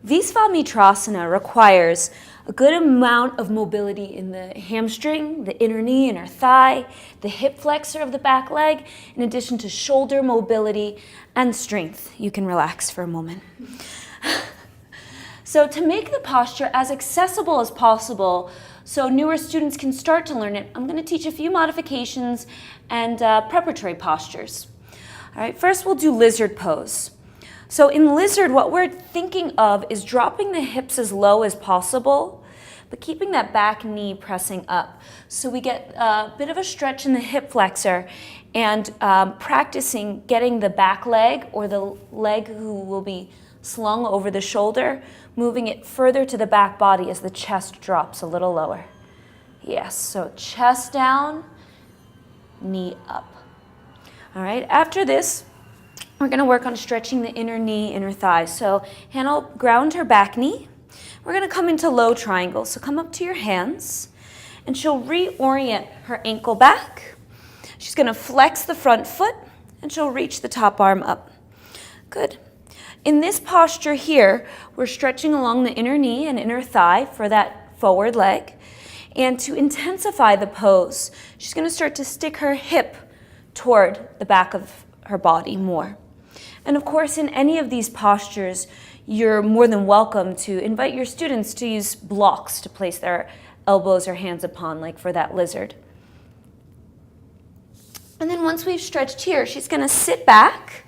Visvamitrasana requires a good amount of mobility in the hamstring, the inner knee, inner thigh, the hip flexor of the back leg, in addition to shoulder mobility and strength. You can relax for a moment. So to make the posture as accessible as possible so newer students can start to learn it, I'm going to teach a few modifications and preparatory postures. All right, first we'll do lizard pose. So in lizard, what we're thinking of is dropping the hips as low as possible, but keeping that back knee pressing up. So we get a bit of a stretch in the hip flexor and practicing getting the back leg or the leg who will be slung over the shoulder, moving it further to the back body as the chest drops a little lower. Yes, so chest down, knee up. All right, after this, we're going to work on stretching the inner knee, inner thigh. So Hannah will ground her back knee. We're going to come into low triangle. So come up to your hands, and she'll reorient her ankle back. She's going to flex the front foot, and she'll reach the top arm up. Good. In this posture here, we're stretching along the inner knee and inner thigh for that forward leg. And to intensify the pose, she's going to start to stick her hip toward the back of her body more. And of course, in any of these postures, you're more than welcome to invite your students to use blocks to place their elbows or hands upon, like for that lizard. And then once we've stretched here, she's going to sit back,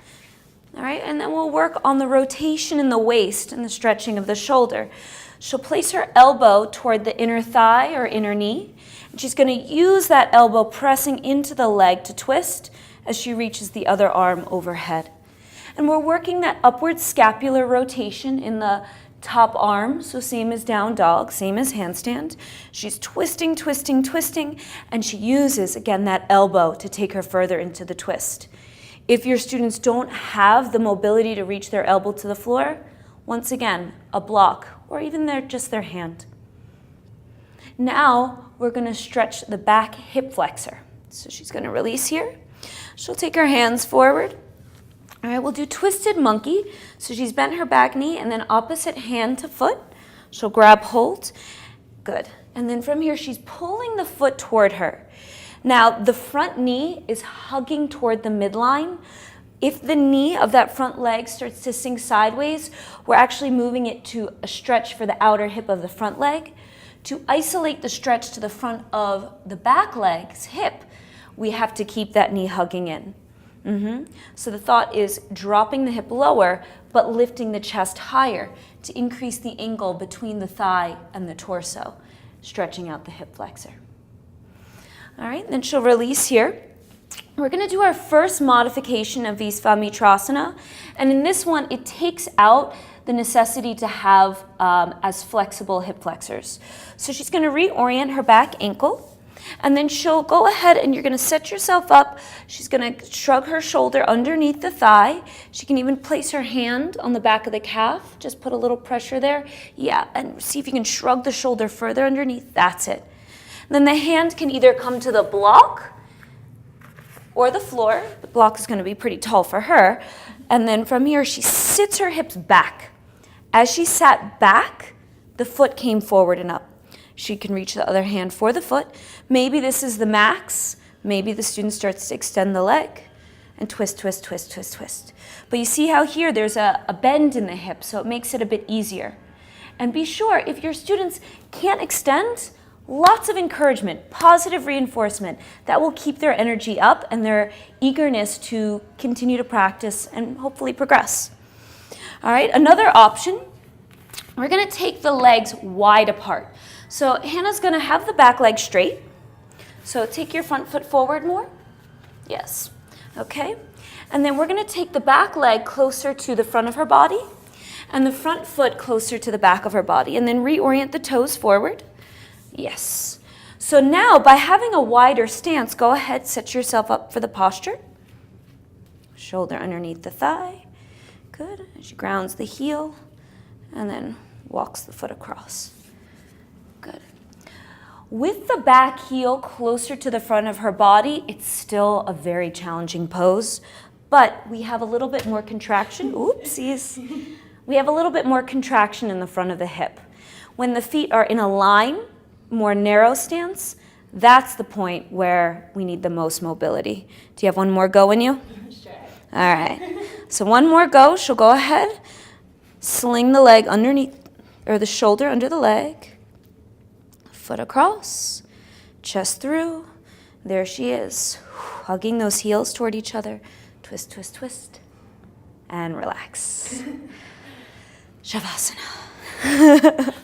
all right, and then we'll work on the rotation in the waist and the stretching of the shoulder. She'll place her elbow toward the inner thigh or inner knee, and she's going to use that elbow pressing into the leg to twist as she reaches the other arm overhead. And we're working that upward scapular rotation in the top arm, so same as down dog, same as handstand. She's twisting, twisting, twisting, and she uses, again, that elbow to take her further into the twist. If your students don't have the mobility to reach their elbow to the floor, once again, a block, or even just their hand. Now, we're going to stretch the back hip flexor. So she's going to release here. She'll take her hands forward. All right, we'll do twisted monkey. So she's bent her back knee and then opposite hand to foot. She'll grab hold. Good. And then from here, she's pulling the foot toward her. Now, the front knee is hugging toward the midline. If the knee of that front leg starts to sink sideways, we're actually moving it to a stretch for the outer hip of the front leg. To isolate the stretch to the front of the back leg's hip, we have to keep that knee hugging in. So the thought is dropping the hip lower, but lifting the chest higher to increase the angle between the thigh and the torso, stretching out the hip flexor. All right, then she'll release here. We're going to do our first modification of Visvamitrasana, and in this one, it takes out the necessity to have as flexible hip flexors. So she's going to reorient her back ankle, and then she'll go ahead and you're going to set yourself up. She's going to shrug her shoulder underneath the thigh. She can even place her hand on the back of the calf. Just put a little pressure there. Yeah, and see if you can shrug the shoulder further underneath. That's it. Then the hand can either come to the block or the floor. The block is going to be pretty tall for her. And then from here, she sits her hips back. As she sat back, the foot came forward and up. She can reach the other hand for the foot. Maybe this is the max. Maybe the student starts to extend the leg and twist, twist, twist, twist, twist. But you see how here there's a bend in the hip, so it makes it a bit easier. And be sure, if your students can't extend, lots of encouragement, positive reinforcement. That will keep their energy up and their eagerness to continue to practice and hopefully progress. All right, another option, we're going to take the legs wide apart. So Hannah's going to have the back leg straight. So take your front foot forward more. Yes. Okay. And then we're going to take the back leg closer to the front of her body and the front foot closer to the back of her body, and then reorient the toes forward. Yes. So now, by having a wider stance, go ahead, set yourself up for the posture. Shoulder underneath the thigh. Good. She grounds the heel and then walks the foot across. Good. With the back heel closer to the front of her body, it's still a very challenging pose, but we have a little bit more contraction. Oopsies. we have a little bit more contraction in the front of the hip. When the feet are in a line, more narrow stance, that's the point where we need the most mobility. Do you have one more go in you? Sure. All right. So one more go. She'll go ahead, sling the leg underneath, or the shoulder under the leg, foot across, chest through. There she is, hugging those heels toward each other. Twist, twist, twist, and relax. Shavasana.